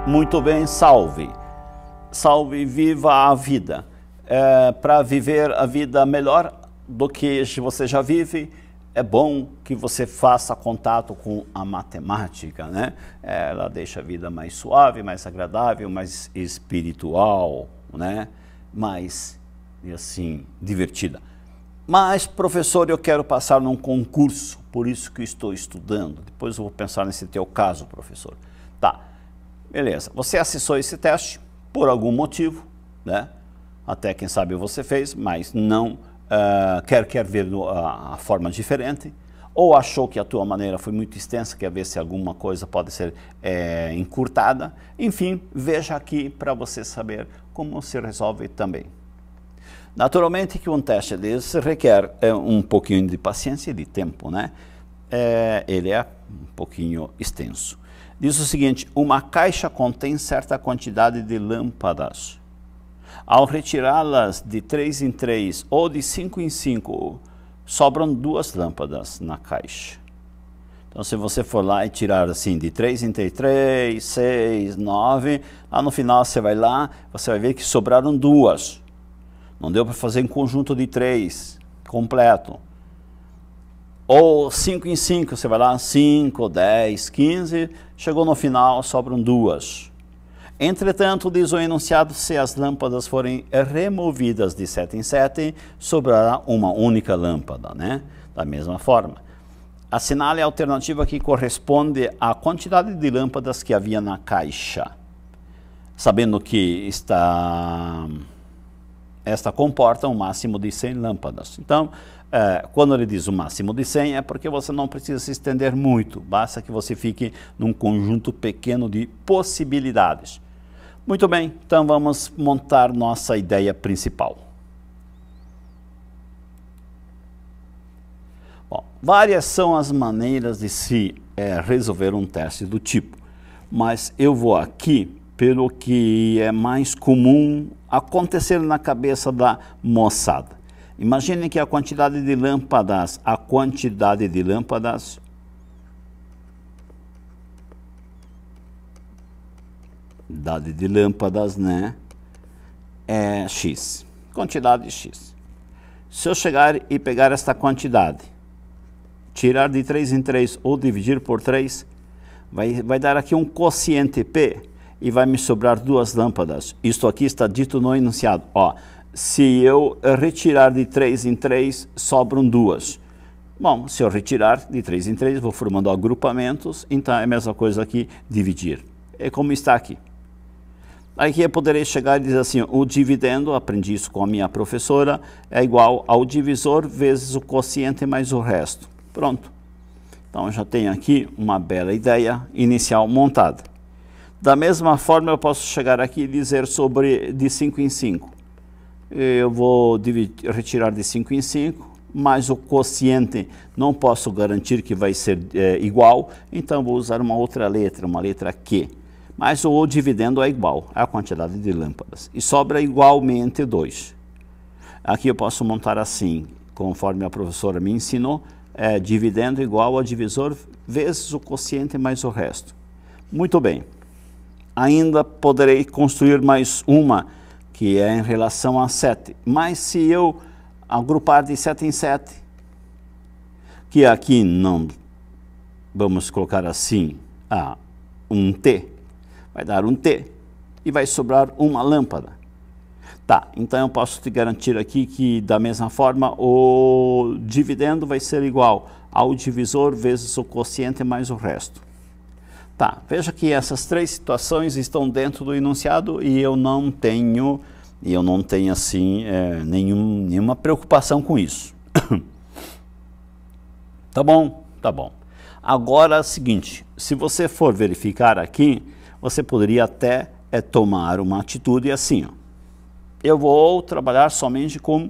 Muito bem, salve. Salve, viva a vida. Para viver a vida melhor do que você já vive, é bom que você faça contato com a matemática, né? Ela deixa a vida mais suave, mais agradável, mais espiritual, né? Mais, assim, divertida. Mas, professor, eu quero passar num concurso, por isso que estou estudando. Depois eu vou pensar nesse teu caso, professor. Tá, beleza. Você acessou esse teste por algum motivo, né? Até quem sabe você fez, mas não quer ver a forma diferente, ou achou que a tua maneira foi muito extensa, quer ver se alguma coisa pode ser encurtada. Enfim, veja aqui para você saber como se resolve também. Naturalmente que um teste desse requer um pouquinho de paciência e de tempo, né? Ele é um pouquinho extenso. Diz o seguinte: uma caixa contém certa quantidade de lâmpadas. Ao retirá-las de 3 em 3 ou de 5 em 5, sobram 2 lâmpadas na caixa. Então, se você for lá e tirar assim de 3 em 3, 6, 9, lá no final você vai lá, você vai ver que sobraram 2. Não deu para fazer em conjunto de 3, completo. Ou 5 em 5, você vai lá, 5, 10, 15, chegou no final, sobram 2. Entretanto, diz o enunciado, se as lâmpadas forem removidas de 7 em 7, sobrará uma única lâmpada, né? Da mesma forma. Assinale a alternativa que corresponde à quantidade de lâmpadas que havia na caixa, sabendo que esta comporta um máximo de 100 lâmpadas. Então, quando ele diz o máximo de 100, é porque você não precisa se estender muito, basta que você fique num conjunto pequeno de possibilidades. Muito bem, então vamos montar nossa ideia principal. Bom, várias são as maneiras de se resolver um teste do tipo, mas eu vou aqui pelo que é mais comum acontecer na cabeça da moçada. Imagine que a quantidade de lâmpadas, né, é X, quantidade X. Se eu chegar e pegar esta quantidade, tirar de 3 em 3 ou dividir por 3, vai dar aqui um quociente P e vai me sobrar 2 lâmpadas. Isto aqui está dito no enunciado. Ó, se eu retirar de 3 em 3, sobram 2. Bom, se eu retirar de 3 em 3, vou formando agrupamentos, então é a mesma coisa que dividir. É como está aqui. Aqui eu poderei chegar e dizer assim, o dividendo, aprendi isso com a minha professora, é igual ao divisor vezes o quociente mais o resto. Pronto. Então, eu já tenho aqui uma bela ideia inicial montada. Da mesma forma, eu posso chegar aqui e dizer sobre de 5 em 5. Eu vou retirar de 5 em 5, mas o quociente não posso garantir que vai ser igual, então vou usar uma outra letra, uma letra Q. Mas o dividendo é igual à quantidade de lâmpadas. E sobra igualmente 2. Aqui eu posso montar assim, conforme a professora me ensinou, dividendo igual a divisor vezes o quociente mais o resto. Muito bem. Ainda poderei construir mais uma, que é em relação a 7. Mas se eu agrupar de 7 em 7, que aqui não, vamos colocar assim, um T, vai dar um T e vai sobrar uma lâmpada. Tá, então eu posso te garantir aqui que da mesma forma o dividendo vai ser igual ao divisor vezes o quociente mais o resto. Tá, veja que essas 3 situações estão dentro do enunciado e eu não tenho assim nenhuma preocupação com isso. Tá bom, tá bom. Agora é o seguinte, se você for verificar aqui, você poderia até tomar uma atitude assim, ó. Eu vou trabalhar somente com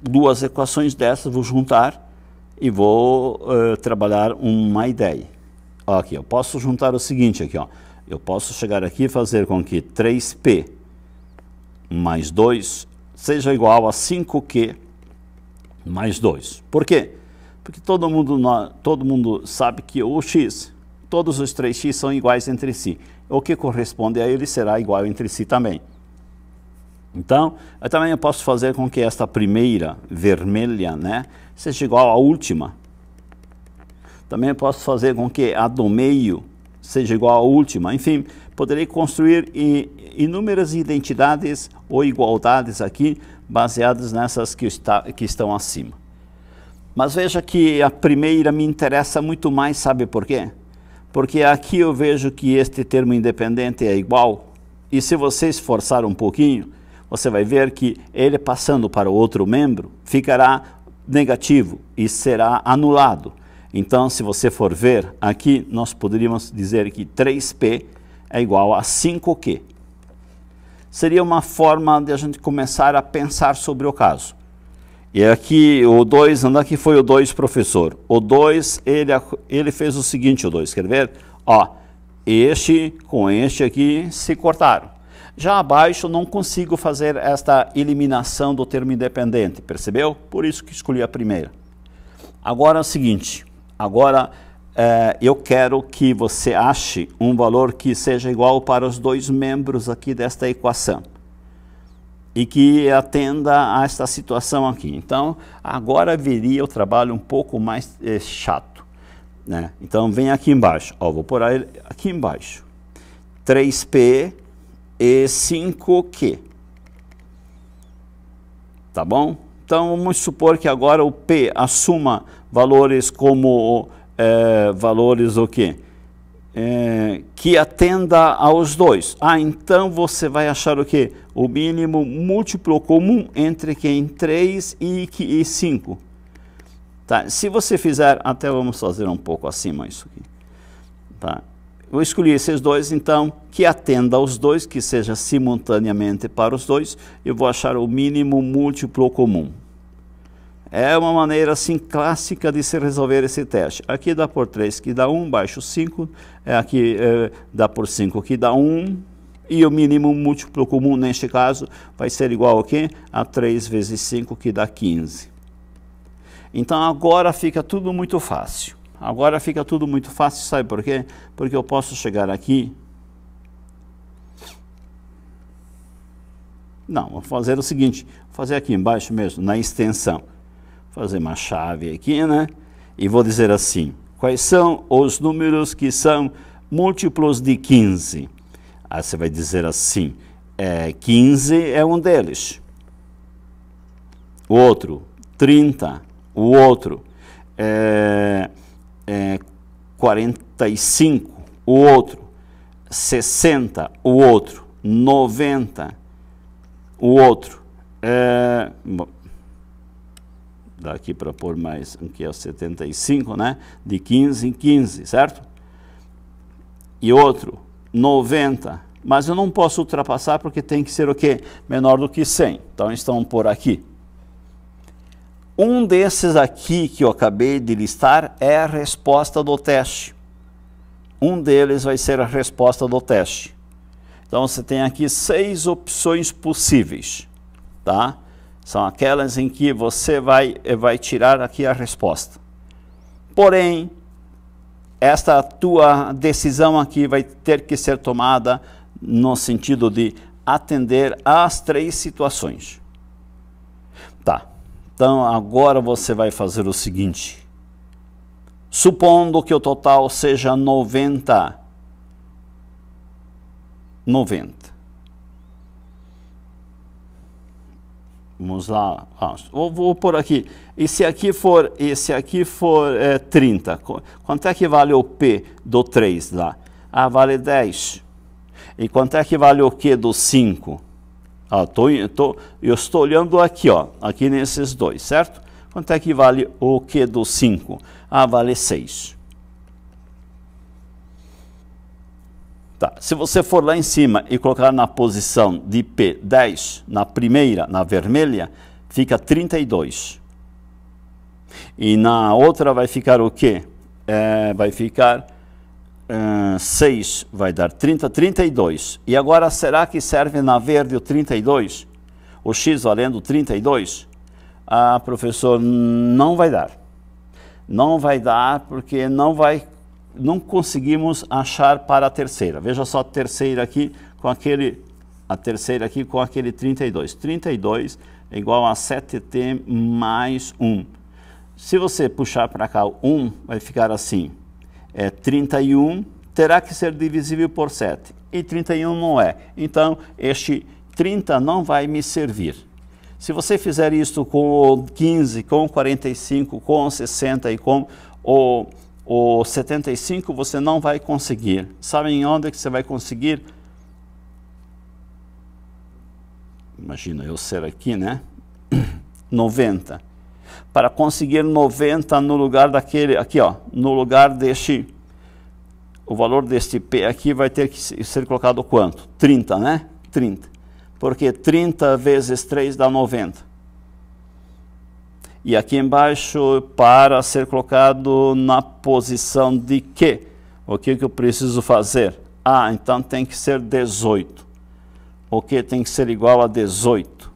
2 equações dessas, vou juntar e vou trabalhar uma ideia. Aqui, eu posso juntar o seguinte aqui, ó. Eu posso chegar aqui e fazer com que 3P mais 2 seja igual a 5Q mais 2. Por quê? Porque todo mundo sabe que o X todos os 3x são iguais entre si. O que corresponde a ele será igual entre si também. Então, eu também posso fazer com que esta primeira vermelha, né, seja igual à última. Também posso fazer com que a do meio seja igual à última. Enfim, poderei construir inúmeras identidades ou igualdades aqui, baseadas nessas que estão acima. Mas veja que a primeira me interessa muito mais, sabe por quê? Porque aqui eu vejo que este termo independente é igual, e se você esforçar um pouquinho, você vai ver que ele passando para o outro membro ficará negativo e será anulado. Então, se você for ver aqui, nós poderíamos dizer que 3p é igual a 5q. Seria uma forma de a gente começar a pensar sobre o caso. E aqui o 2, onde aqui foi o 2, professor? O 2, ele fez o seguinte, o 2, quer ver? Ó, este com este aqui se cortaram. Já abaixo não consigo fazer esta eliminação do termo independente, percebeu? Por isso que escolhi a primeira. Agora é o seguinte, agora eu quero que você ache um valor que seja igual para os dois membros aqui desta equação. E que atenda a esta situação aqui. Então, agora viria o trabalho um pouco mais chato, né? Então, vem aqui embaixo. Ó, vou pôr ele aqui embaixo. 3p e 5q. Tá bom? Então, vamos supor que agora o p assuma valores como valores o quê? Que atenda aos dois. Ah, então você vai achar o quê? O mínimo múltiplo comum entre quem 3 e 5. Tá? Se você fizer, até vamos fazer um pouco acima isso aqui. Tá? Eu escolhi esses dois, então, que atenda aos dois, que seja simultaneamente para os dois, eu vou achar o mínimo múltiplo comum. É uma maneira, assim, clássica de se resolver esse teste. Aqui dá por 3, que dá 1, baixo 5. Aqui dá por 5, que dá 1. E o mínimo múltiplo comum, neste caso, vai ser igual a quê? A 3 vezes 5, que dá 15. Então, agora fica tudo muito fácil. Agora fica tudo muito fácil, sabe por quê? Porque eu posso chegar aqui. Não, vou fazer o seguinte. Vou fazer aqui embaixo mesmo, na extensão. Fazer uma chave aqui, né? E vou dizer assim, quais são os números que são múltiplos de 15? Aí você vai dizer assim, 15 é um deles. O outro, 30. O outro, 45. O outro, 60. O outro, 90. O outro, dá aqui para pôr mais, aqui é 75, né? De 15 em 15, certo? E outro, 90. Mas eu não posso ultrapassar porque tem que ser o quê? Menor do que 100. Então, estão por aqui. Um desses aqui que eu acabei de listar é a resposta do teste. Um deles vai ser a resposta do teste. Então, você tem aqui 6 opções possíveis, tá? São aquelas em que você vai tirar aqui a resposta. Porém, esta tua decisão aqui vai ter que ser tomada no sentido de atender às 3 situações. Tá. Então, agora você vai fazer o seguinte. Supondo que o total seja 90. Vamos lá. Vou pôr aqui. E se aqui for 30, quanto é que vale o P do 3 lá? Ah, vale 10. E quanto é que vale o Q do 5? Eu estou olhando aqui, ó, aqui nesses dois, certo? Quanto é que vale o Q do 5? Ah, vale 6. Tá. Se você for lá em cima e colocar na posição de P10, na primeira, na vermelha, fica 32. E na outra vai ficar o quê? Vai ficar 6, vai dar 30, 32. E agora, será que serve na verde o 32? O X valendo 32? Ah, professor, não vai dar. Não vai dar porque não vai não conseguimos achar para a terceira. Veja só a terceira aqui com aquele 32. 32 é igual a 7t mais 1. Se você puxar para cá o 1, vai ficar assim. 31 terá que ser divisível por 7. E 31 não é. Então, este 30 não vai me servir. Se você fizer isso com o 15, com o 45, com o 60 e com o 75, você não vai conseguir. Sabem onde que você vai conseguir? Imagina eu ser aqui, né? 90. Para conseguir 90 no lugar daquele, aqui ó, no lugar deste, o valor deste P aqui vai ter que ser colocado quanto? 30, né? 30. Porque 30 vezes 3 dá 90. E aqui embaixo, para ser colocado na posição de quê? O que eu preciso fazer? Ah, então tem que ser 18. O que tem que ser igual a 18.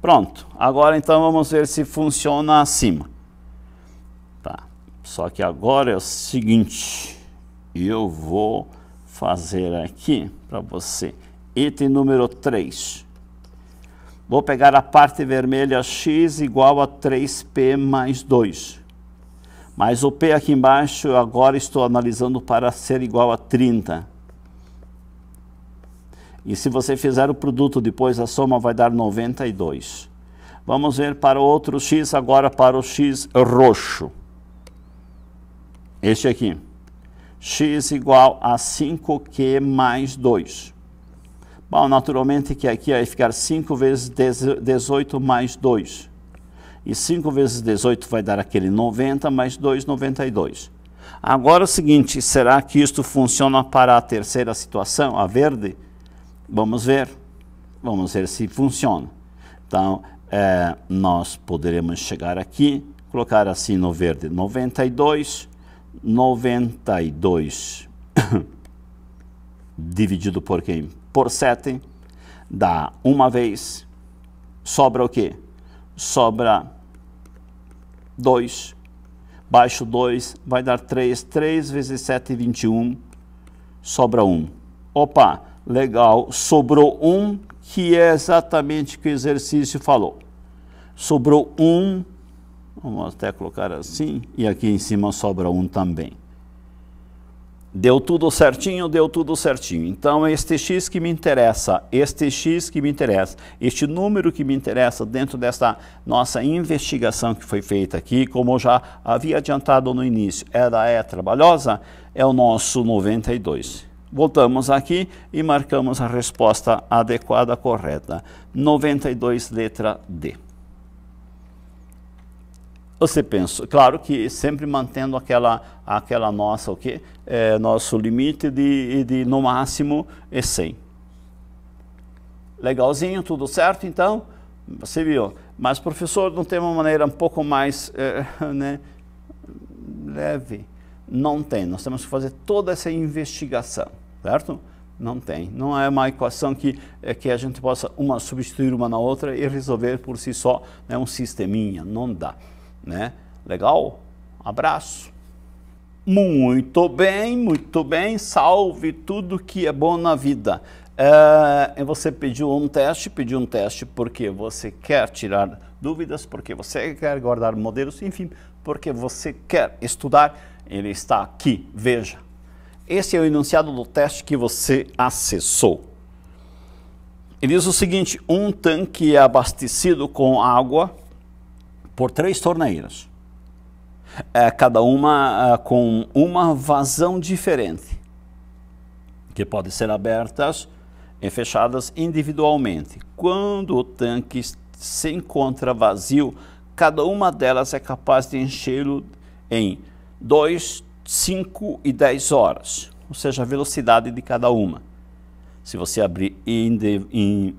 Pronto. Agora então vamos ver se funciona acima. Tá. Só que agora é o seguinte. Eu vou fazer aqui para você. Item número 3. Vou pegar a parte vermelha x igual a 3p mais 2. Mas o p aqui embaixo agora estou analisando para ser igual a 30. E se você fizer o produto depois, a soma vai dar 92. Vamos ver para o outro x, agora para o x roxo. Este aqui. X igual a 5q mais 2. Bom, naturalmente que aqui vai ficar 5 vezes 18 mais 2. E 5 vezes 18 vai dar aquele 90 mais 2, 92. Agora é o seguinte, será que isto funciona para a terceira situação, a verde? Vamos ver se funciona. Então, nós poderemos chegar aqui, colocar assim no verde, 92 dividido por quem? Por 7, dá uma vez, sobra o quê? Sobra 2, baixo 2, vai dar 3, 3 vezes 7, 21, sobra 1. Opa! Legal, sobrou 1, que é exatamente o que o exercício falou. Sobrou 1, vamos até colocar assim, e aqui em cima sobra 1 também. Deu tudo certinho, deu tudo certinho. Então, este x que me interessa, este número que me interessa dentro dessa nossa investigação que foi feita aqui, como eu já havia adiantado no início, ela é trabalhosa, é o nosso 92. Voltamos aqui e marcamos a resposta adequada, correta. 92, letra D. Você pensa, claro que sempre mantendo aquela nossa, nosso limite de no máximo 100. Legalzinho, tudo certo, então? Você viu. Mas, professor, não tem uma maneira um pouco mais leve? Não tem, nós temos que fazer toda essa investigação, certo? Não tem, não é uma equação que a gente possa substituir uma na outra e resolver por si só, né, um sisteminha, não dá, né? Legal? Abraço. Muito bem, salve tudo que é bom na vida. Você pediu um teste porque você quer tirar dúvidas, porque você quer guardar modelos, enfim, porque você quer estudar. Ele está aqui, veja. Esse é o enunciado do teste que você acessou. Ele diz o seguinte: um tanque é abastecido com água por 3 torneiras, cada uma com uma vazão diferente, que pode ser abertas e fechadas individualmente. Quando o tanque se encontra vazio, cada uma delas é capaz de enchê-lo em 2, 5 e 10 horas, ou seja, a velocidade de cada uma. Se você abrir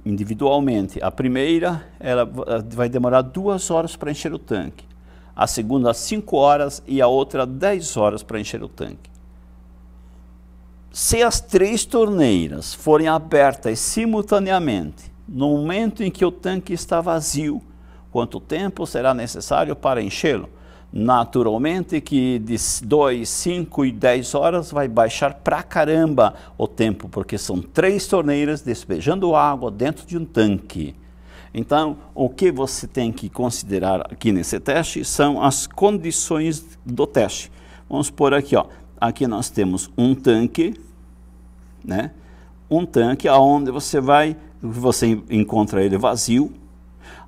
individualmente, a primeira ela vai demorar 2 horas para encher o tanque, a segunda 5 horas e a outra 10 horas para encher o tanque. Se as 3 torneiras forem abertas simultaneamente, no momento em que o tanque está vazio, quanto tempo será necessário para enchê-lo? Naturalmente que de 2, 5 e 10 horas vai baixar pra caramba o tempo, porque são 3 torneiras despejando água dentro de um tanque. Então, o que você tem que considerar aqui nesse teste são as condições do teste. Vamos por aqui, ó. Aqui nós temos um tanque, né? Um tanque onde você encontra ele vazio.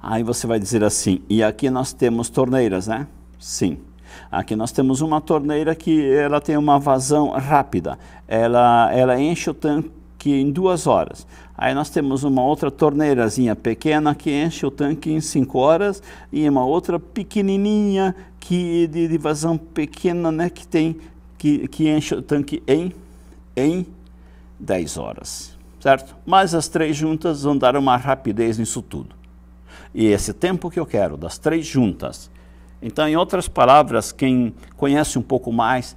Aí você vai dizer assim, e aqui nós temos torneiras, né? Sim. Aqui nós temos uma torneira que ela tem uma vazão rápida. Ela enche o tanque em 2 horas. Aí nós temos uma outra torneirazinha pequena que enche o tanque em 5 horas e uma outra pequenininha de vazão pequena, né, que enche o tanque em 10 horas, certo? Mas as 3 juntas vão dar uma rapidez nisso tudo. E esse tempo que eu quero, das 3 juntas. Então, em outras palavras, quem conhece um pouco mais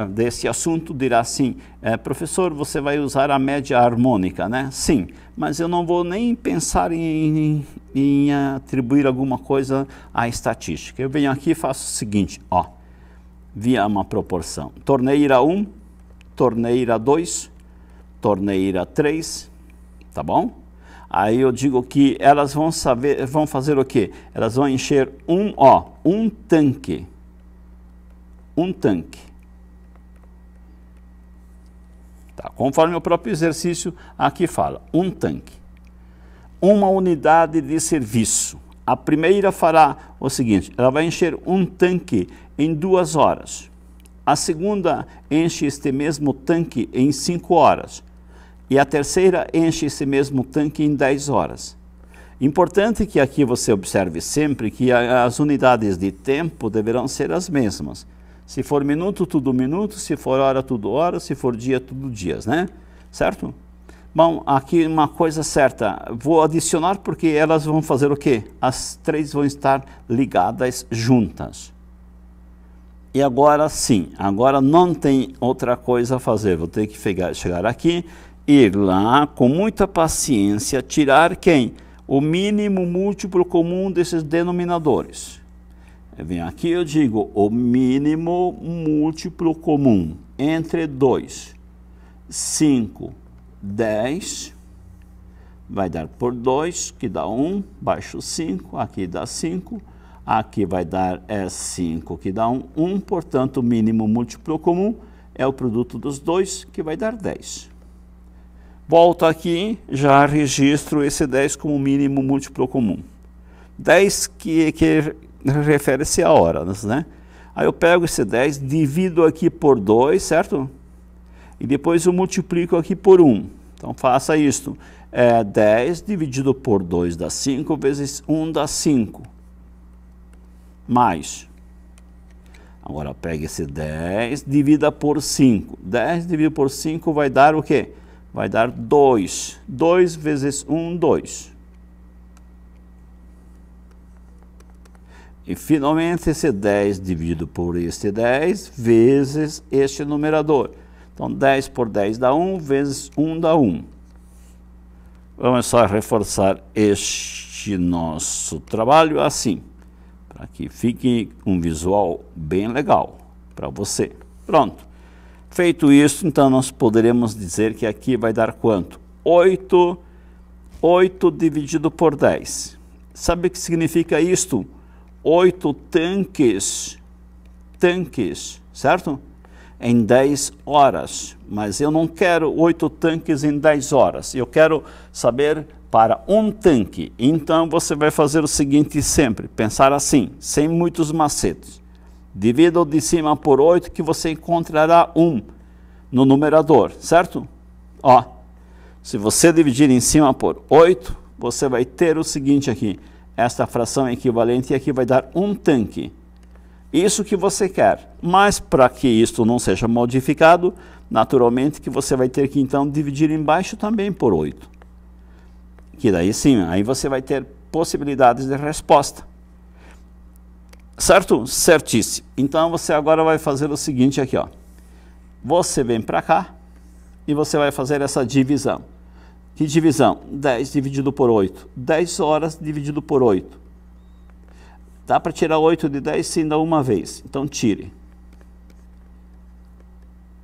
desse assunto dirá assim, professor, você vai usar a média harmônica, né? Sim, mas eu não vou nem pensar em atribuir alguma coisa à estatística. Eu venho aqui e faço o seguinte, ó, via uma proporção. Torneira 1, torneira 2, torneira 3, tá bom? Aí eu digo que elas vão fazer o quê? Elas vão encher um tanque. Um tanque. Tá, conforme o próprio exercício aqui fala, um tanque. Uma unidade de serviço. A primeira fará o seguinte, ela vai encher um tanque em 2 horas. A segunda enche este mesmo tanque em 5 horas. E a terceira enche esse mesmo tanque em 10 horas. Importante que aqui você observe sempre que as unidades de tempo deverão ser as mesmas. Se for minuto, tudo minuto, se for hora, tudo hora, se for dia, tudo dias, né? Certo? Bom, aqui uma coisa certa, vou adicionar porque elas vão fazer o quê? As 3 vão estar ligadas juntas. E agora sim, agora não tem outra coisa a fazer, vou ter que chegar aqui, ir lá com muita paciência, tirar quem? O mínimo múltiplo comum desses denominadores. Eu venho aqui e eu digo o mínimo múltiplo comum entre 2, 5, 10, vai dar por 2, que dá 1, baixo 5, aqui dá 5, aqui vai dar 5, que dá 1, portanto o mínimo múltiplo comum é o produto dos 2, que vai dar 10. Volto aqui, já registro esse 10 como mínimo múltiplo comum. 10 que refere-se a horas, né? Aí eu pego esse 10, divido aqui por 2, certo? E depois eu multiplico aqui por 1. Então faça isto. 10 dividido por 2 dá 5, vezes 1 dá 5. Mais. Agora pega esse 10, divida por 5. 10 dividido por 5 vai dar o quê? Vai dar 2. 2 vezes 1, 2. E finalmente esse 10 dividido por este 10 vezes este numerador. Então 10 por 10 dá 1, vezes 1 dá 1. Vamos só reforçar este nosso trabalho assim, para que fique um visual bem legal para você. Pronto. Feito isso, então nós poderemos dizer que aqui vai dar quanto? 8 dividido por 10. Sabe o que significa isto? 8 tanques, certo? Em 10 horas. Mas eu não quero 8 tanques em 10 horas. Eu quero saber para um tanque. Então você vai fazer o seguinte sempre, pensar assim, sem muitos macetes. Divida o de cima por 8 que você encontrará 1 no numerador, certo? Ó, se você dividir em cima por 8, você vai ter o seguinte aqui. Esta fração equivalente aqui vai dar um tanque. Isso que você quer. Mas para que isto não seja modificado, naturalmente que você vai ter que então dividir embaixo também por 8. Que daí sim, aí você vai ter possibilidades de resposta. Certo? Certíssimo. Então você agora vai fazer o seguinte aqui, ó. Você vem para cá e você vai fazer essa divisão. Que divisão? 10 dividido por 8. 10 horas dividido por 8. Dá para tirar 8 de 10 sim, dá uma vez. Então tire.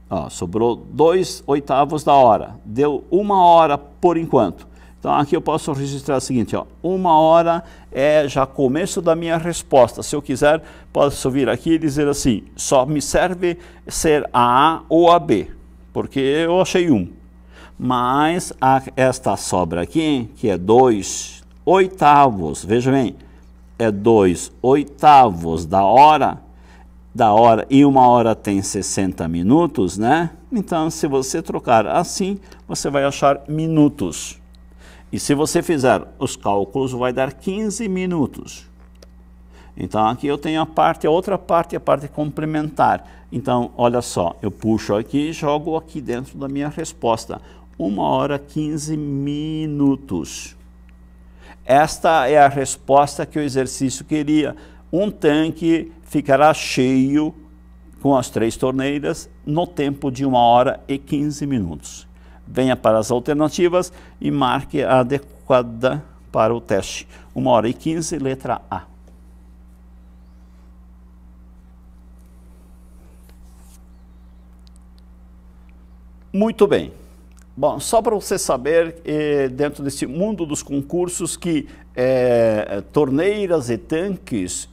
Ó, sobrou 2/8 da hora. Deu 1 hora por enquanto. Então aqui eu posso registrar o seguinte, ó, 1 hora é já começo da minha resposta. Se eu quiser, posso vir aqui e dizer assim, só me serve ser a A ou a B, porque eu achei 1. Mas esta sobra aqui, que é 2/8, veja bem, é 2/8 da hora, e 1 hora tem 60 minutos, né? Então, se você trocar assim, você vai achar minutos. E se você fizer os cálculos, vai dar 15 minutos. Então, aqui eu tenho a outra parte, a parte complementar. Então, olha só, eu puxo aqui e jogo aqui dentro da minha resposta. 1 hora 15 minutos. Esta é a resposta que o exercício queria. Um tanque ficará cheio com as 3 torneiras no tempo de 1 hora e 15 minutos. Venha para as alternativas e marque a adequada para o teste. 1 hora e 15, letra A. Muito bem. Bom, só para você saber, dentro desse mundo dos concursos, que torneiras e tanques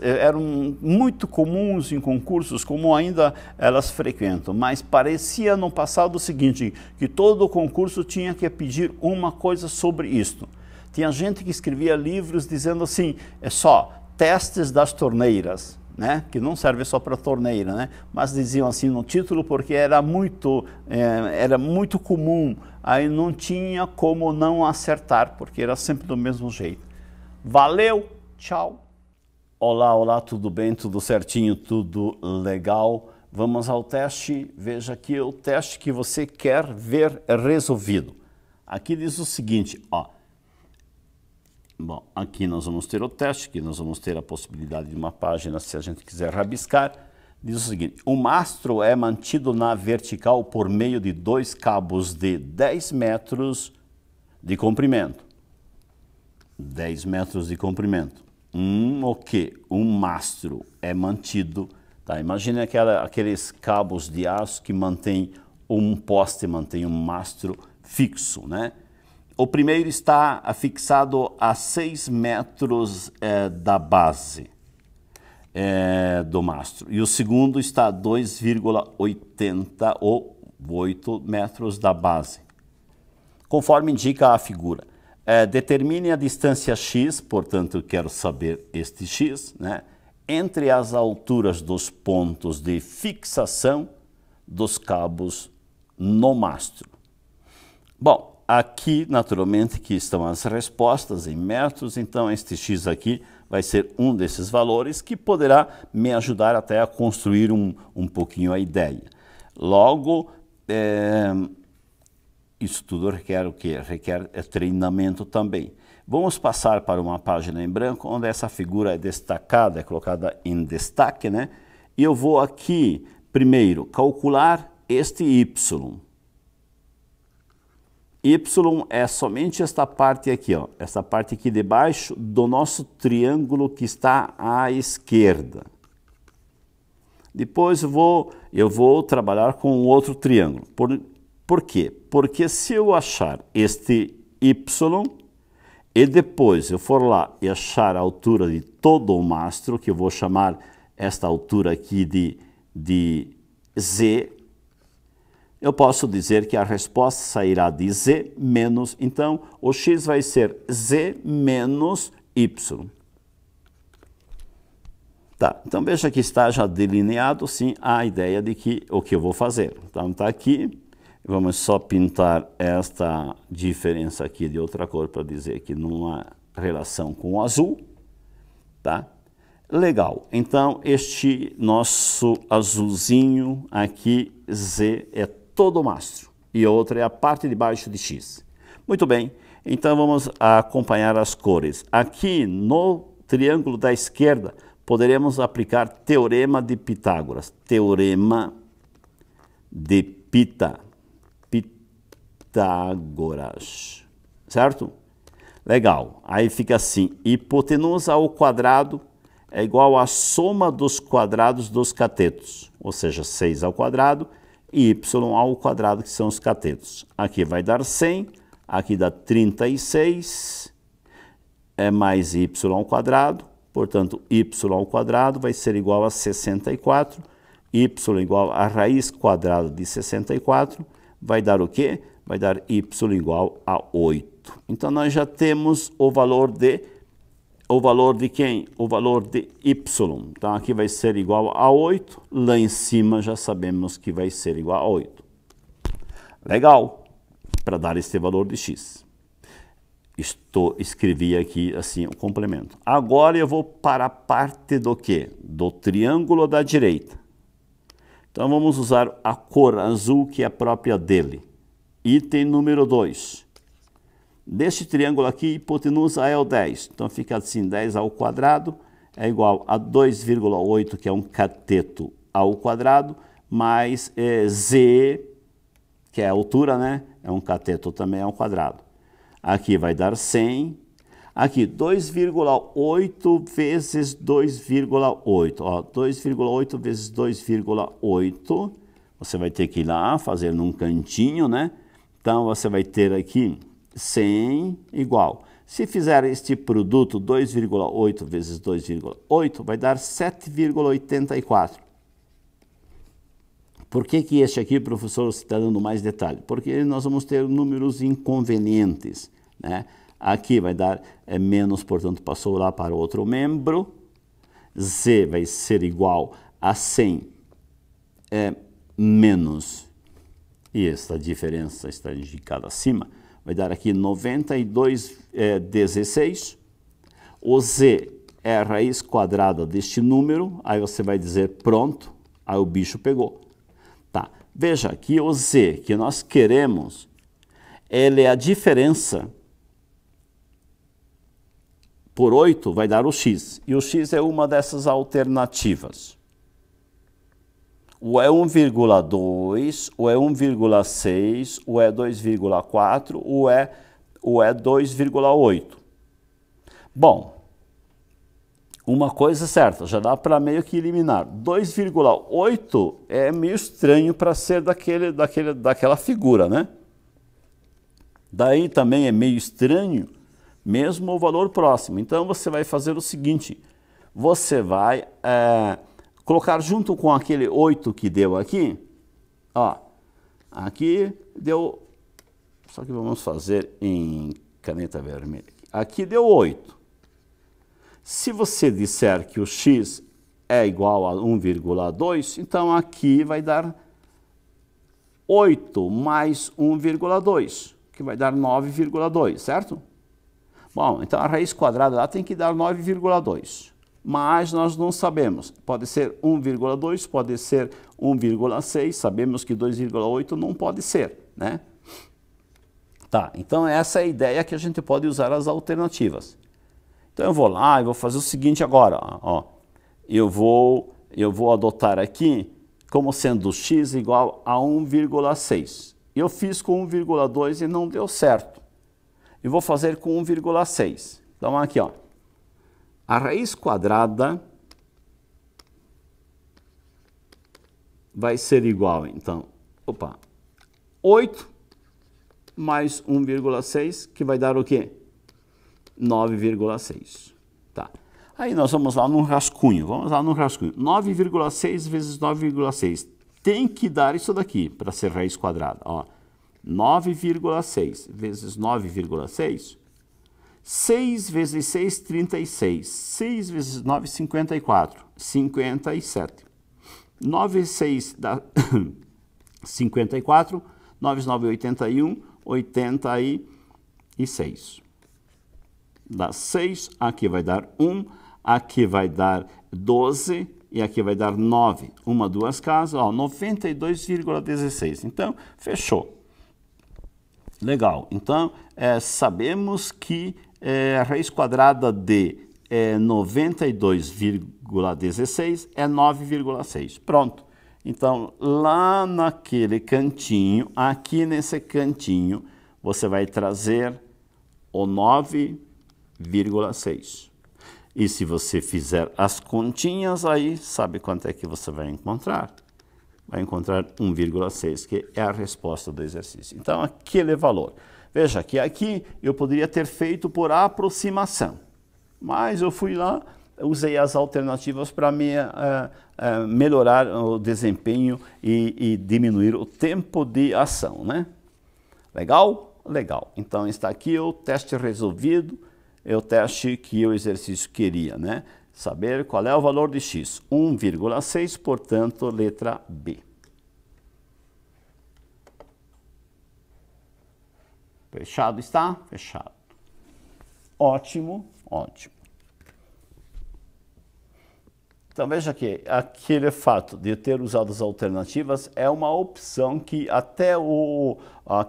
eram muito comuns em concursos, como ainda elas frequentam, mas parecia no passado o seguinte, que todo concurso tinha que pedir uma coisa sobre isto. Tinha gente que escrevia livros dizendo assim, é só testes das torneiras, né? Que não serve só para torneira, né? Mas diziam assim no título porque era muito comum, aí não tinha como não acertar, porque era sempre do mesmo jeito. Valeu, tchau! Olá, olá, tudo bem? Tudo certinho? Tudo legal? Vamos ao teste. Veja aqui o teste que você quer ver resolvido. Aqui diz o seguinte, ó. Bom, aqui nós vamos ter o teste, aqui nós vamos ter a possibilidade de uma página, se a gente quiser rabiscar. Diz o seguinte, o mastro é mantido na vertical por meio de 2 cabos de 10 metros de comprimento. 10 metros de comprimento. O que? Um mastro é mantido, tá? Imagine aqueles cabos de aço que mantém um poste, mantém um mastro fixo, né? O primeiro está fixado a 6 metros da base do mastro e o segundo está a 2,80 ou 8 metros da base, conforme indica a figura. Determine a distância x, portanto eu quero saber este x, né, entre as alturas dos pontos de fixação dos cabos no mastro. Bom, aqui naturalmente que estão as respostas em metros, então este x aqui vai ser um desses valores que poderá me ajudar até a construir um pouquinho a ideia. Logo, isso tudo requer o quê? Requer treinamento também. Vamos passar para uma página em branco, onde essa figura é destacada, é colocada em destaque, né? E eu vou aqui, primeiro, calcular este y. Y é somente esta parte aqui, ó, essa parte aqui debaixo do nosso triângulo que está à esquerda. Depois eu vou trabalhar com outro triângulo. Por quê? Porque se eu achar este y e depois eu for lá e achar a altura de todo o mastro, que eu vou chamar esta altura aqui de z, eu posso dizer que a resposta sairá de z menos, então o x vai ser z menos y. Tá, então veja que está já delineado sim a ideia de que o que eu vou fazer. Então está aqui. Vamos só pintar esta diferença aqui de outra cor para dizer que não há relação com o azul, tá? Legal, então este nosso azulzinho aqui, Z, é todo o mastro e outra é a parte de baixo de X. Muito bem, então vamos acompanhar as cores. Aqui no triângulo da esquerda poderemos aplicar teorema de Pitágoras, teorema de Pitágoras, certo? Legal, aí fica assim, hipotenusa ao quadrado é igual à soma dos quadrados dos catetos, ou seja, 6 ao quadrado e y ao quadrado, que são os catetos. Aqui vai dar 100, aqui dá 36, mais y ao quadrado, portanto, y ao quadrado vai ser igual a 64, y igual a raiz quadrada de 64, vai dar o quê? Vai dar y igual a 8. Então, nós já temos o valor de quem? O valor de y. Então, aqui vai ser igual a 8. Lá em cima já sabemos que vai ser igual a 8. Legal, para dar este valor de x. Escrevi aqui assim o complemento. Agora eu vou para a parte do quê? Do triângulo da direita. Então, vamos usar a cor azul, que é a própria dele. Item número 2. Deste triângulo aqui, hipotenusa é o 10. Então, fica assim, 10 ao quadrado é igual a 2,8, que é um cateto ao quadrado, mais z, que é a altura, né? É um cateto também ao quadrado. Aqui vai dar 100. Aqui, 2,8 vezes 2,8. 2,8 vezes 2,8. Você vai ter que ir lá, fazer num cantinho, né? Então, você vai ter aqui 100 igual. Se fizer este produto, 2,8 vezes 2,8, vai dar 7,84. Por que este aqui, professor, você está dando mais detalhe? Porque nós vamos ter números inconvenientes, né? Aqui vai dar menos, portanto, passou lá para outro membro. Z vai ser igual a 100 menos, e esta diferença está indicada acima, vai dar aqui 92,16. O z é a raiz quadrada deste número, aí você vai dizer pronto, aí o bicho pegou. Tá, veja aqui o z que nós queremos, ele é a diferença por 8, vai dar o x, e o x é uma dessas alternativas. Ou é 1,2, ou é 1,6, ou é 2,4, ou é 2,8. Bom, uma coisa certa, já dá para meio que eliminar. 2,8 é meio estranho para ser daquela figura, né? Daí também é meio estranho, mesmo o valor próximo. Então, você vai fazer o seguinte, você vai colocar junto com aquele 8 que deu aqui, ó, aqui deu, só que vamos fazer em caneta vermelha. Aqui deu 8. Se você disser que o x é igual a 1,2, então aqui vai dar 8 mais 1,2, que vai dar 9,2, certo? Bom, então a raiz quadrada lá tem que dar 9,2. Mas nós não sabemos, pode ser 1,2, pode ser 1,6, sabemos que 2,8 não pode ser, né? Tá, então essa é a ideia que a gente pode usar as alternativas. Então eu vou lá e vou fazer o seguinte agora, ó, eu vou adotar aqui como sendo x igual a 1,6. Eu fiz com 1,2 e não deu certo. Eu vou fazer com 1,6. Então aqui, ó. A raiz quadrada vai ser igual, então, 8 mais 1,6, que vai dar o quê? 9,6. Tá. Aí nós vamos lá no rascunho. 9,6 vezes 9,6. Tem que dar isso daqui para ser raiz quadrada. Ó. 9,6 vezes 9,6. 6 vezes 6, 36. 6 vezes 9, 54. 57. 9 vezes 6 dá 54. 9 vezes 9, 81. 86. Dá 6. Aqui vai dar 1. Aqui vai dar 12. E aqui vai dar 9. Uma, duas casas. 92,16. Então, fechou. Legal. Então, sabemos que a raiz quadrada de 92,16 é 9,6. Pronto. Então, lá naquele cantinho, aqui nesse cantinho, você vai trazer o 9,6. E se você fizer as continhas, aí sabe quanto é que você vai encontrar? Vai encontrar 1,6, que é a resposta do exercício. Então, aquele valor. Veja que aqui eu poderia ter feito por aproximação, mas eu fui lá, usei as alternativas para melhorar o desempenho e diminuir o tempo de ação, né? Legal? Legal. Então, está aqui o teste resolvido, é o teste que o exercício queria, né? Saber qual é o valor de x. 1,6, portanto, letra B. Fechado está? Fechado. Ótimo, ótimo. Então veja que aquele fato de ter usado as alternativas é uma opção que até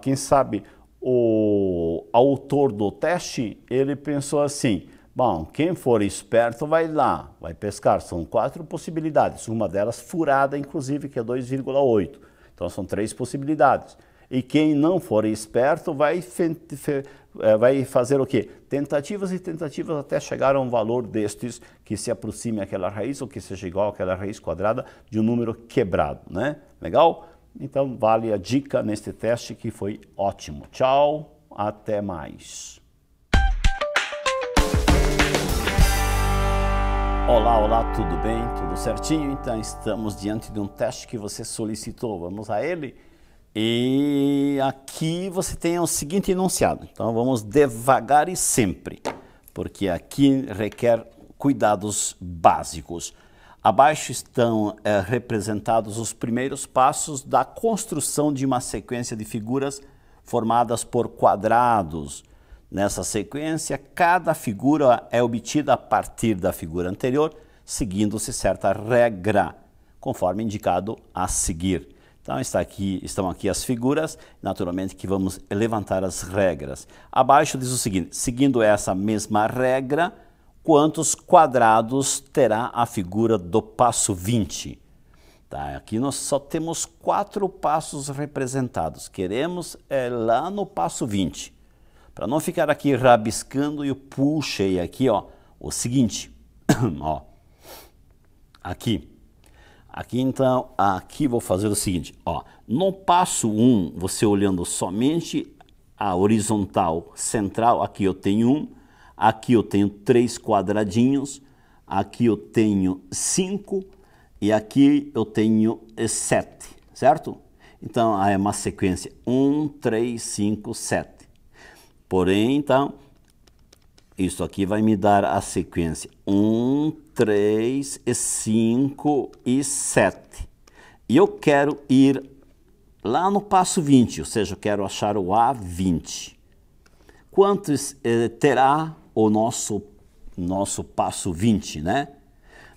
quem sabe, o autor do teste, ele pensou assim, bom, quem for esperto vai lá, vai pescar. São 4 possibilidades, uma delas furada, inclusive, que é 2,8. Então são 3 possibilidades. E quem não for esperto vai fazer o quê? Tentativas e tentativas até chegar a um valor destes que se aproxime àquela raiz ou que seja igual àquela raiz quadrada de um número quebrado, né? Legal? Então vale a dica neste teste que foi ótimo. Tchau, até mais. Olá, olá, tudo bem? Tudo certinho? Então estamos diante de um teste que você solicitou. Vamos a ele? E aqui você tem o seguinte enunciado. Então vamos devagar e sempre, porque aqui requer cuidados básicos. Abaixo estão representados os primeiros passos da construção de uma sequência de figuras formadas por quadrados. Nessa sequência, cada figura é obtida a partir da figura anterior, seguindo-se certa regra, conforme indicado a seguir. Então estão aqui as figuras, naturalmente que vamos levantar as regras. Abaixo diz o seguinte, seguindo essa mesma regra, quantos quadrados terá a figura do passo 20? Tá, aqui nós só temos 4 passos representados, queremos lá no passo 20. Para não ficar aqui rabiscando, eu puxei aqui o seguinte, ó, aqui então, aqui vou fazer o seguinte, ó, no passo 1, você olhando somente a horizontal central, aqui eu tenho 1, aqui eu tenho 3 quadradinhos, aqui eu tenho 5 e aqui eu tenho 7, certo? Então, é uma sequência 1, 3, 5, 7. Porém, então, isso aqui vai me dar a sequência 1, 3, 5 e 7. E eu quero ir lá no passo 20, ou seja, eu quero achar o A20. Quantos terá o nosso passo 20, né?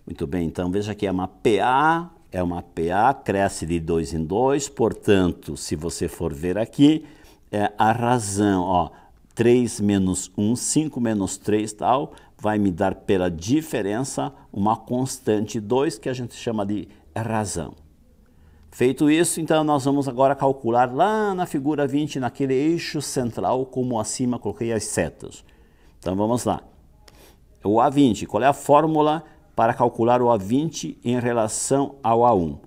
Muito bem, então veja que é uma PA, cresce de 2 em 2, portanto, se você for ver aqui, a razão, ó, 3 menos 1, 5 menos 3, tal, vai me dar pela diferença uma constante 2, que a gente chama de razão. Feito isso, então nós vamos agora calcular lá na figura 20, naquele eixo central, como acima coloquei as setas. Então vamos lá. O A20, qual é a fórmula para calcular o A20 em relação ao A1?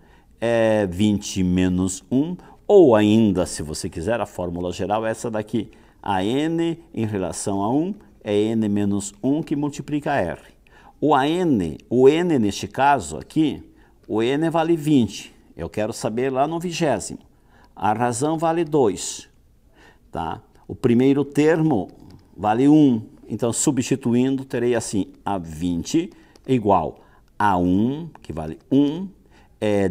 É 20 menos 1, ou ainda, se você quiser, a fórmula geral é essa daqui. A n em relação a 1 é n menos 1 que multiplica r. O n neste caso aqui, o n vale 20. Eu quero saber lá no 20º. A razão vale 2. Tá? O primeiro termo vale 1. Então, substituindo, terei assim, a 20 igual a 1, que vale 1.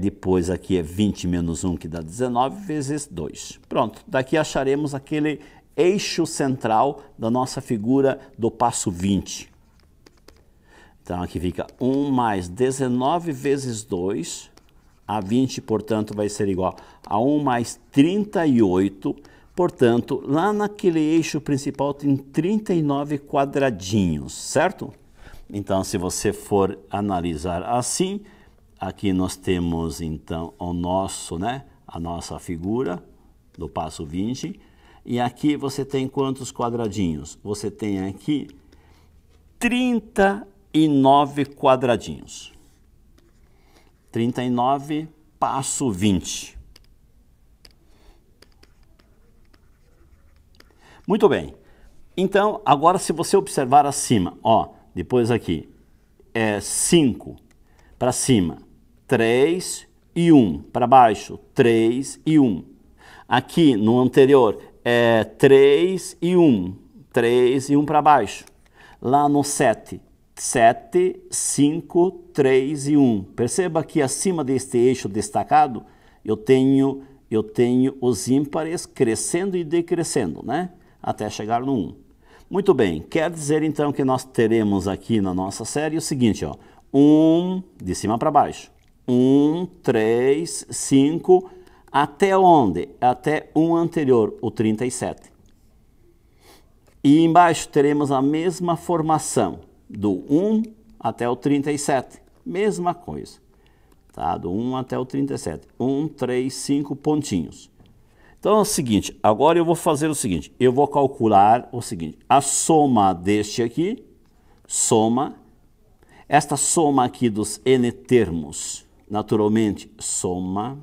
Depois aqui é 20 menos 1, que dá 19, vezes 2. Pronto, daqui acharemos aquele eixo central da nossa figura do passo 20. Então, aqui fica 1 mais 19 vezes 2. A 20, portanto, vai ser igual a 1 mais 38. Portanto, lá naquele eixo principal tem 39 quadradinhos, certo? Então, se você for analisar assim, aqui nós temos, então, a nossa figura do passo 20. E aqui você tem quantos quadradinhos? Você tem aqui 39 39 quadradinhos. 39, passo 20. Muito bem. Então, agora se você observar acima, ó, depois aqui, é 5 para cima, 3 e 1. Para baixo, 3 e 1. Aqui no anterior, é 3 e 1. 3 e 1 para baixo. Lá no 7, 7, 5, 3 e 1. Perceba que acima deste eixo destacado, eu tenho os ímpares crescendo e decrescendo, né? Até chegar no 1. Muito bem, quer dizer então que nós teremos aqui na nossa série o seguinte, ó, 1 de cima para baixo, 1, 3, 5, até onde? Até um anterior, o 37. E embaixo teremos a mesma formação, do 1 até o 37, mesma coisa, tá? Do 1 até o 37, 1, 3, 5 pontinhos. Então é o seguinte, agora eu vou fazer o seguinte, eu vou calcular o seguinte, a soma deste aqui, soma, esta soma aqui dos n termos, naturalmente, soma,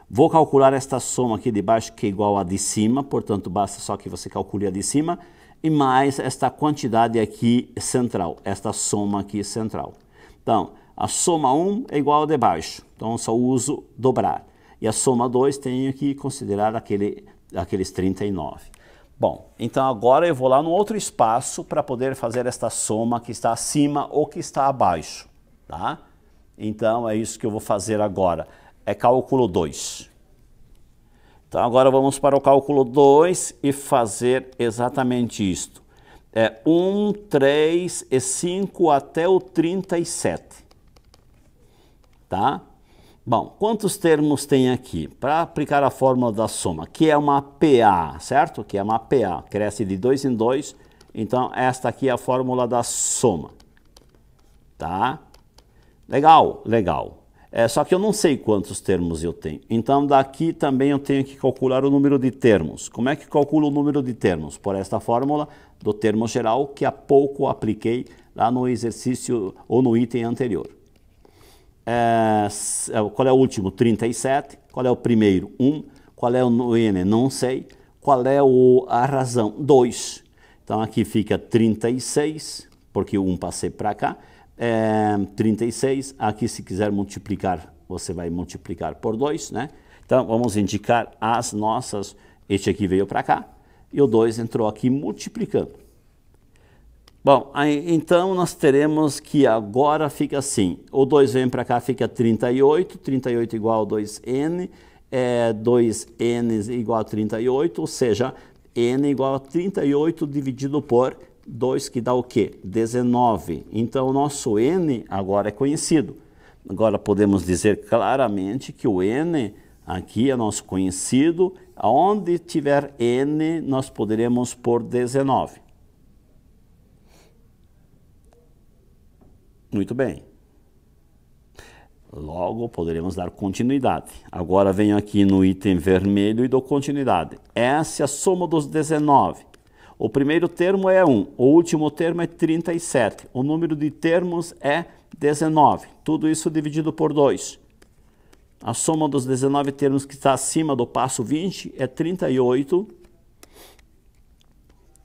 vou calcular esta soma aqui de baixo que é igual a de cima, portanto basta só que você calcule a de cima, e mais esta quantidade aqui central, esta soma aqui central. Então, a soma 1 é igual a de baixo, então eu só uso dobrar. E a soma 2 tenho que considerar aqueles 39. Bom, então agora eu vou lá no outro espaço para poder fazer esta soma que está acima ou que está abaixo, tá? Então é isso que eu vou fazer agora, é cálculo 2. Então agora vamos para o cálculo 2 e fazer exatamente isto. É 1, 3 e 5 até o 37, tá? Bom, quantos termos tem aqui? Para aplicar a fórmula da soma, que é uma PA, certo? Que é uma PA, cresce de 2 em 2, então esta aqui é a fórmula da soma, tá? Legal, legal. Só que eu não sei quantos termos eu tenho, então daqui também eu tenho que calcular o número de termos. Como é que calculo o número de termos? Por esta fórmula do termo geral que há pouco apliquei lá no exercício ou no item anterior. Qual é o último? 37. Qual é o primeiro? 1. Qual é o n? Não sei. Qual é a razão? 2. Então aqui fica 36, porque o 1 passei para cá. 36. Aqui, se quiser multiplicar, você vai multiplicar por 2, né? Então vamos indicar as nossas. Este aqui veio para cá e o 2 entrou aqui multiplicando. Bom, aí, então nós teremos que agora fica assim, o 2 vem para cá, fica 38, 38 igual a 2n, 2n igual a 38, ou seja, n igual a 38 dividido por 2, que dá o quê? 19. Então o nosso n agora é conhecido. Agora podemos dizer claramente que o n aqui é nosso conhecido, aonde tiver n nós poderemos pôr 19. Muito bem. Logo, poderemos dar continuidade. Agora venho aqui no item vermelho e dou continuidade. Essa é a soma dos 19. O primeiro termo é 1, o último termo é 37. O número de termos é 19. Tudo isso dividido por 2. A soma dos 19 termos que está acima do passo 20 é 38.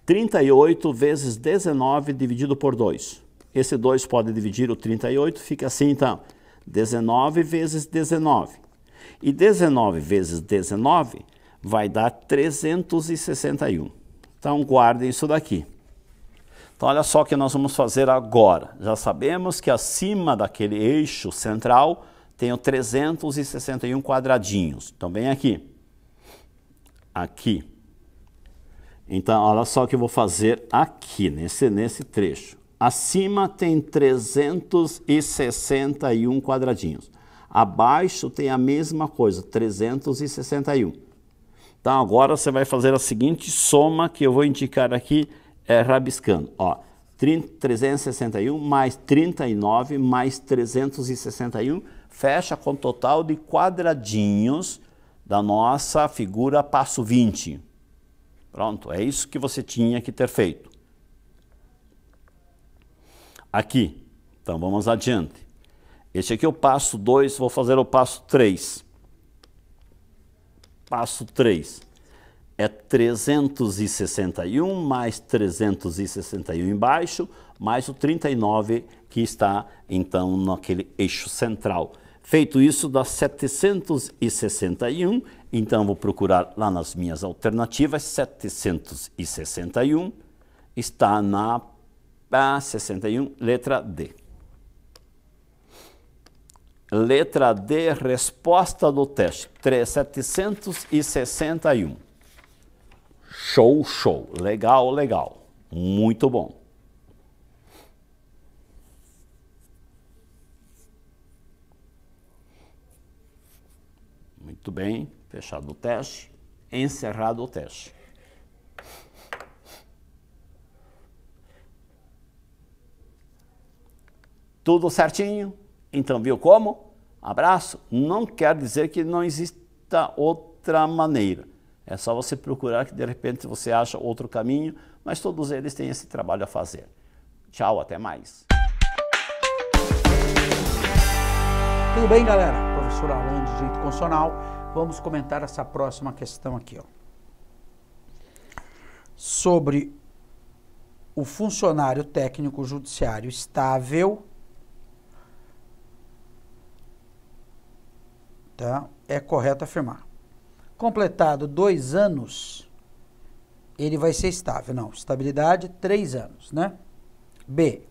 38 vezes 19 dividido por 2. Esse 2 pode dividir o 38, fica assim então, 19 vezes 19. E 19 vezes 19 vai dar 361. Então guardem isso daqui. Então olha só o que nós vamos fazer agora. Já sabemos que acima daquele eixo central tem o 361 quadradinhos. Então vem aqui. Aqui. Então olha só o que eu vou fazer aqui, nesse trecho. Acima tem 361 quadradinhos. Abaixo tem a mesma coisa, 361. Então agora você vai fazer a seguinte soma que eu vou indicar aqui, rabiscando. Ó, 361 mais 39 mais 361 fecha com o total de quadradinhos da nossa figura passo 20. Pronto, é isso que você tinha que ter feito. aqui. Então vamos adiante. Este aqui é o passo 2, vou fazer o passo 3. Passo 3 é 361 mais 361 embaixo, mais o 39 que está então naquele eixo central. Feito isso, dá 761, então vou procurar lá nas minhas alternativas, 761 está na 61, letra D. Letra D, resposta do teste, 761. Show, show. Legal, legal. Muito bom. Muito bem. Fechado o teste. Encerrado o teste. Tudo certinho? Então, viu como? Abraço. Não quer dizer que não exista outra maneira. É só você procurar que de repente você acha outro caminho, mas todos eles têm esse trabalho a fazer. Tchau, até mais. Tudo bem, galera? Professor Alan de Direito Constitucional. Vamos comentar essa próxima questão aqui, ó. Sobre o funcionário técnico judiciário estável, tá? É correto afirmar. Completado 2 anos, ele vai ser estável. Não, estabilidade 3 anos, né? B,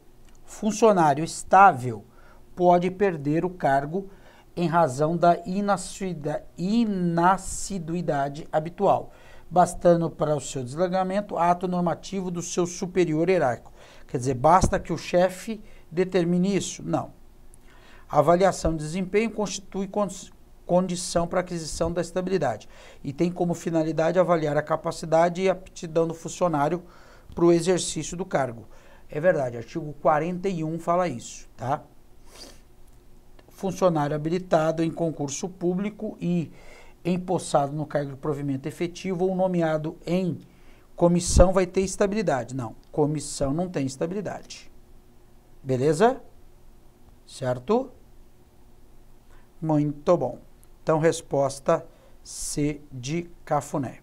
funcionário estável pode perder o cargo em razão da inassiduidade habitual, bastando para o seu desligamento ato normativo do seu superior hierárquico. Quer dizer, basta que o chefe determine isso? Não. A avaliação de desempenho constitui condição para aquisição da estabilidade e tem como finalidade avaliar a capacidade e aptidão do funcionário para o exercício do cargo. É verdade, artigo 41 fala isso, tá? Funcionário habilitado em concurso público e empossado no cargo de provimento efetivo ou nomeado em comissão vai ter estabilidade. Não, comissão não tem estabilidade. Beleza? Certo? Muito bom. Então, resposta C de Cafuné.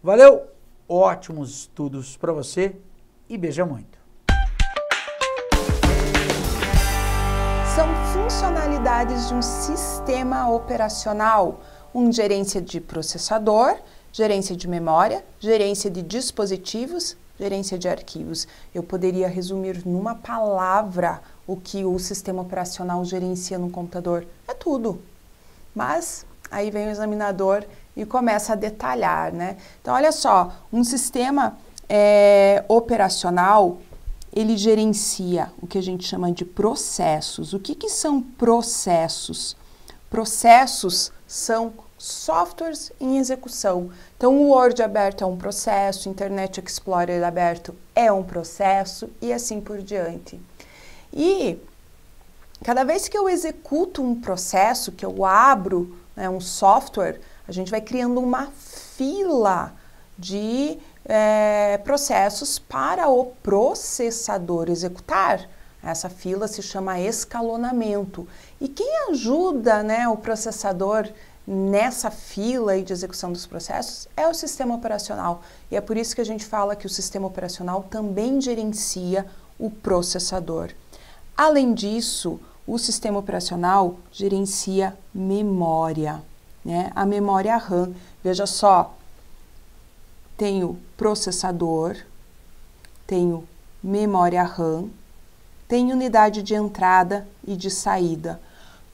Valeu, ótimos estudos para você e beija muito. São funcionalidades de um sistema operacional, gerência de processador, gerência de memória, gerência de dispositivos, gerência de arquivos. Eu poderia resumir numa palavra o que o sistema operacional gerencia no computador. É tudo. Mas aí vem o examinador e começa a detalhar, né? Então, olha só, um sistema operacional, ele gerencia o que a gente chama de processos. O que são processos? Processos são softwares em execução. Então, o Word aberto é um processo, o Internet Explorer aberto é um processo e assim por diante. E cada vez que eu executo um processo, que eu abro, né, um software, a gente vai criando uma fila de processos para o processador executar. Essa fila se chama escalonamento. E quem ajuda, né, o processador nessa fila aí de execução dos processos é o sistema operacional. E é por isso que a gente fala que o sistema operacional também gerencia o processador. Além disso, o sistema operacional gerencia memória, né? A memória RAM. Veja só, tenho processador, tenho memória RAM, tenho unidade de entrada e de saída.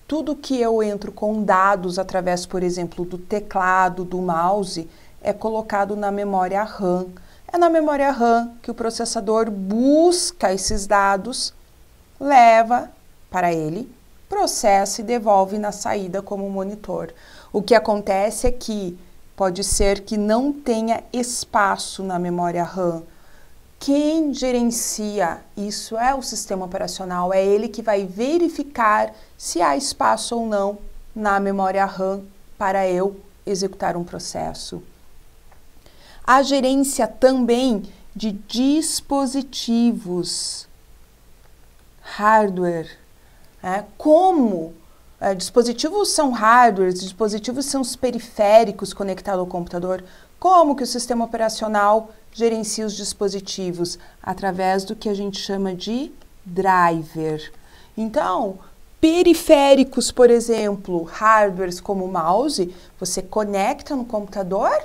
Tudo que eu entro com dados através, por exemplo, do teclado, do mouse, é colocado na memória RAM. É na memória RAM que o processador busca esses dados, leva para ele, processa e devolve na saída como monitor. O que acontece é que pode ser que não tenha espaço na memória RAM. Quem gerencia isso é o sistema operacional, é ele que vai verificar se há espaço ou não na memória RAM para eu executar um processo. A gerência também de dispositivos. hardware. Como dispositivos são hardwares, dispositivos são os periféricos conectados ao computador, como que o sistema operacional gerencia os dispositivos? Através do que a gente chama de driver. Então, periféricos, por exemplo, hardwares como o mouse, você conecta no computador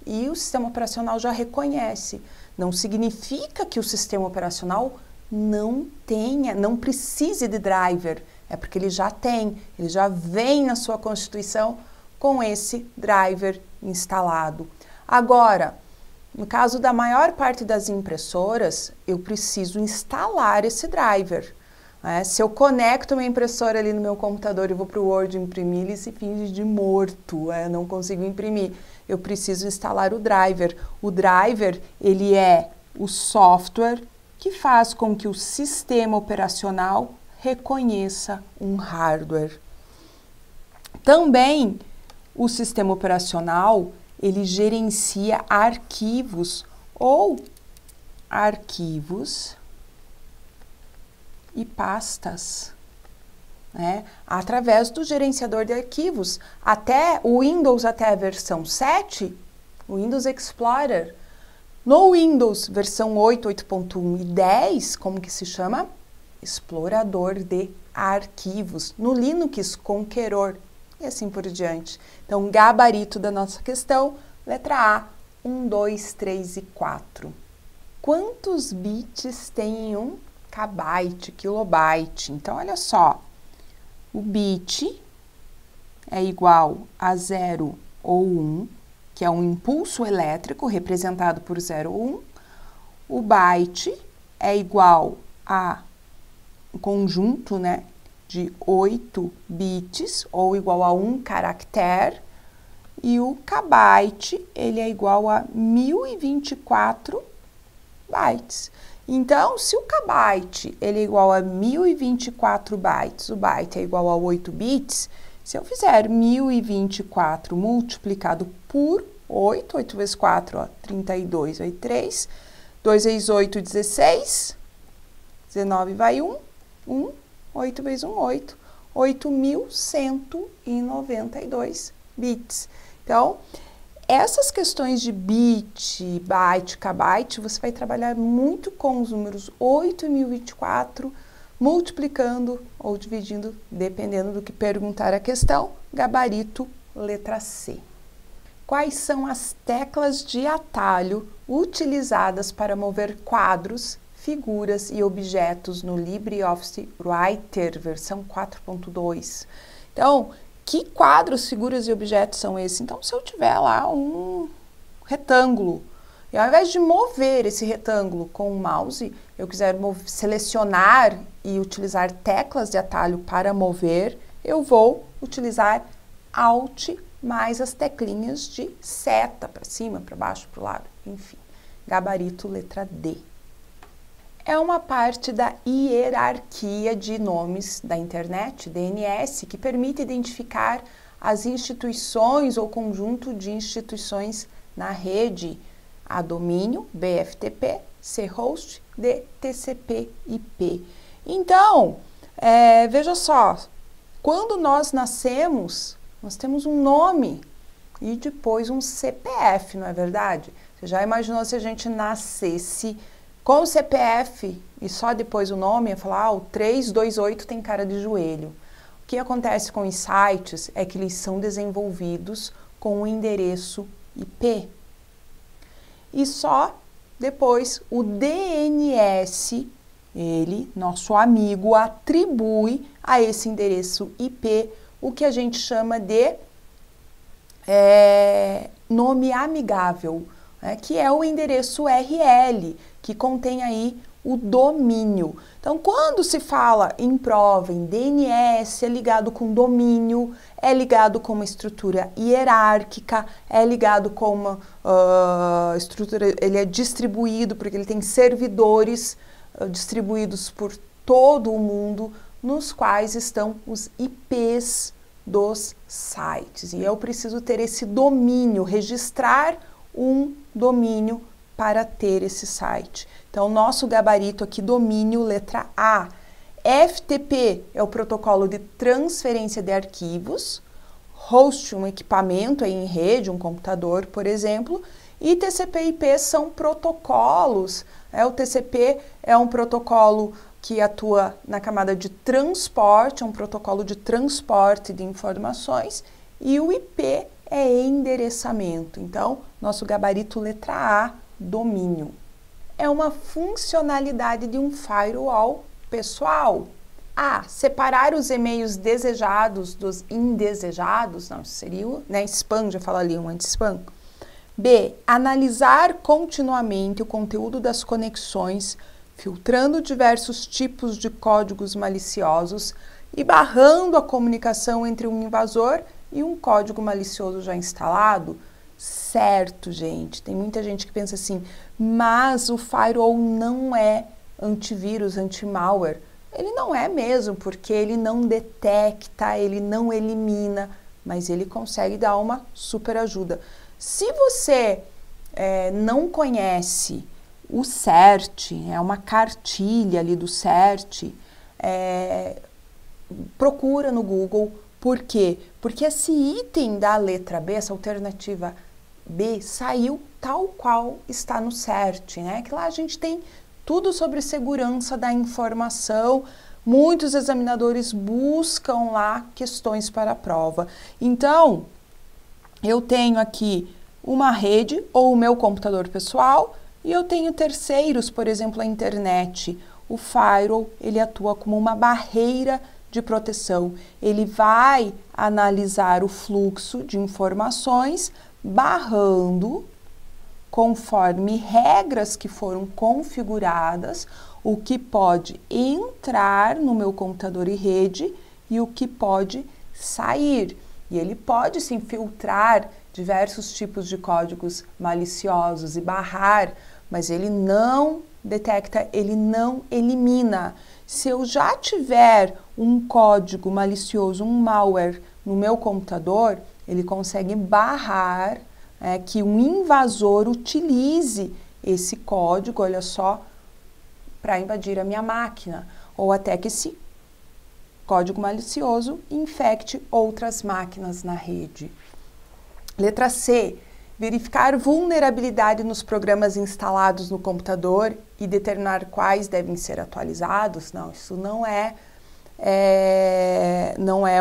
e o sistema operacional já reconhece. Não significa que o sistema operacional não precise de driver. É porque ele já tem, ele já vem na sua constituição com esse driver instalado. Agora, no caso da maior parte das impressoras, eu preciso instalar esse driver. Se eu conecto minha impressora ali no meu computador e vou para o Word imprimir, ele se finge de morto, não consigo imprimir. Eu preciso instalar o driver. O driver, ele é o software que faz com que o sistema operacional reconheça um hardware. Também o sistema operacional, ele gerencia arquivos e pastas, através do gerenciador de arquivos. Até o Windows, até a versão 7, o Windows Explorer. No Windows versão 8, 8.1 e 10, como que se chama? Explorador de arquivos. No Linux, Conqueror, e assim por diante. Então, gabarito da nossa questão, letra A, 1, 2, 3 e 4. Quantos bits tem em um kbyte, kilobyte? Então, olha só, o bit é igual a 0 ou 1, que é um impulso elétrico representado por 0 ou 1. O byte é igual a um conjunto, de 8 bits, ou igual a 1 caractere, e o kbyte, ele é igual a 1024 bytes. Então, se o kbyte, ele é igual a 1024 bytes, o byte é igual a 8 bits, se eu fizer 1024 multiplicado por 8, 8 vezes 4, 32, vai 3, 2 vezes 8, 16, 19 vai 1, 8 vezes 1, 8, 8.192 bits. Então, essas questões de bit, byte, kbyte, você vai trabalhar muito com os números 8 e 1024, multiplicando ou dividindo, dependendo do que perguntar a questão. Gabarito, letra C. Quais são as teclas de atalho utilizadas para mover quadros, figuras e objetos no LibreOffice Writer, versão 4.2? Então, que quadros, figuras e objetos são esses? Então, se eu tiver lá um retângulo, e ao invés de mover esse retângulo com o mouse, eu quiser selecionar e utilizar teclas de atalho para mover, eu vou utilizar Alt mais as teclinhas de seta, para cima, para baixo, para o lado, enfim. Gabarito, letra D. É uma parte da hierarquia de nomes da internet, DNS, que permite identificar as instituições ou conjunto de instituições na rede. A domínio, BFTP, C-host, DTCP/IP. Então, veja só, quando nós nascemos, nós temos um nome e depois um CPF, não é verdade? Você já imaginou se a gente nascesse com o CPF e só depois o nome, ia falar, o 328 tem cara de joelho. O que acontece com os sites é que eles são desenvolvidos com o endereço IP. E só depois o DNS, ele, nosso amigo, atribui a esse endereço IP o que a gente chama de nome amigável, que é o endereço URL, que contém aí o domínio. Então, quando se fala em prova, em DNS, é ligado com domínio, é ligado com uma estrutura hierárquica, é ligado com uma estrutura, ele é distribuído, porque ele tem servidores distribuídos por todo o mundo, nos quais estão os IPs dos sites. E eu preciso ter esse domínio, registrar um domínio para ter esse site. Então, nosso gabarito aqui, domínio, letra A. FTP é o protocolo de transferência de arquivos. Host, um equipamento aí em rede, um computador, por exemplo. E TCP/IP são protocolos. O TCP é um protocolo que atua na camada de transporte, é um protocolo de transporte de informações. E o IP é endereçamento. Então, nosso gabarito letra A, domínio. É uma funcionalidade de um firewall pessoal. A. Separar os e-mails desejados dos indesejados. Não, isso seria spam, já fala ali, um anti-spam. B. Analisar continuamente o conteúdo das conexões, filtrando diversos tipos de códigos maliciosos e barrando a comunicação entre um invasor e um código malicioso já instalado. Certo, gente. Tem muita gente que pensa assim, mas o firewall não é antivírus, anti-malware. Ele não é mesmo, porque ele não detecta, ele não elimina, mas ele consegue dar uma super ajuda. Se você não conhece o CERT, é uma cartilha ali do CERT, procura no Google. Por quê? Porque esse item da letra B, essa alternativa B, saiu tal qual está no CERT, né? Que lá a gente tem tudo sobre segurança da informação. Muitos examinadores buscam lá questões para a prova. Então, eu tenho aqui uma rede ou o meu computador pessoal e eu tenho terceiros, por exemplo, a internet. O firewall, ele atua como uma barreira de proteção. Ele vai analisar o fluxo de informações, barrando, conforme regras que foram configuradas, o que pode entrar no meu computador e rede e o que pode sair. E ele pode sim filtrar diversos tipos de códigos maliciosos e barrar, mas ele não detecta, ele não elimina. Se eu já tiver um código malicioso, um malware no meu computador, ele consegue barrar que um invasor utilize esse código, olha só, para invadir a minha máquina, ou até que esse código malicioso infecte outras máquinas na rede. Letra C. Verificar vulnerabilidade nos programas instalados no computador e determinar quais devem ser atualizados. Não, isso não é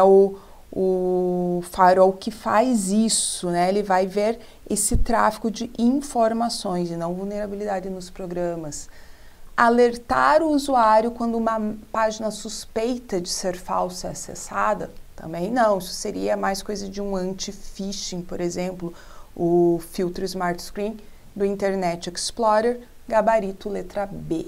o firewall que faz isso, né? Ele vai ver esse tráfego de informações e não vulnerabilidade nos programas. Alertar o usuário quando uma página suspeita de ser falsa é acessada? Também não, isso seria mais coisa de um anti-phishing, por exemplo, o filtro Smart Screen do Internet Explorer, gabarito letra B.